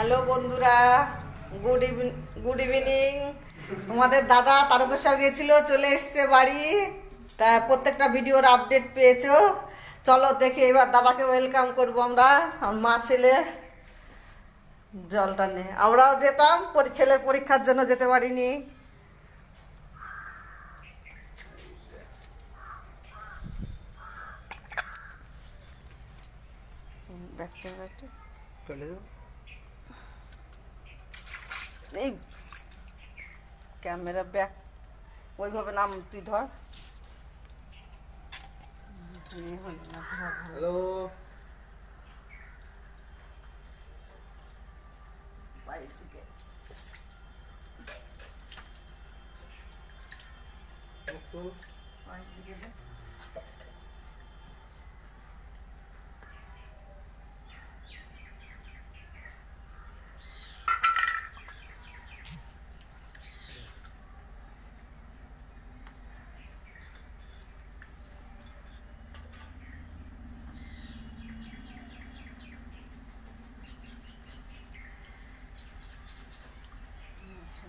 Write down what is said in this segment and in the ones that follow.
Hello বন্ধুরা, good evening. তোমাদের দাদা তারকেশ্বর গেছিল, চলে এসছে বাড়ি। তা প্রত্যেকটা ভিডিওর আপডেট পেয়েছো। চলো দেখে এবার দাদাকে ওয়েলকাম করবো আমরা, আমার মা ছেলে। জলটা নিয়ে আমরাও যেতাম, ছেলের পরীক্ষার জন্য যেতে পারিনি। এই ক্যামেরা ব্যাক ওইভাবে নাম তুই ধর। হ্যালো,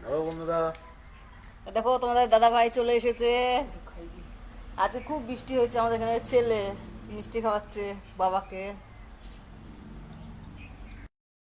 হ্যালো বন্ধুরা। দেখো তোমাদের দাদা ভাই চলে এসেছে। আজকে খুব বৃষ্টি হয়েছে, আমাদের এখানে ছেলে মিষ্টি খাওয়াচ্ছে বাবাকে।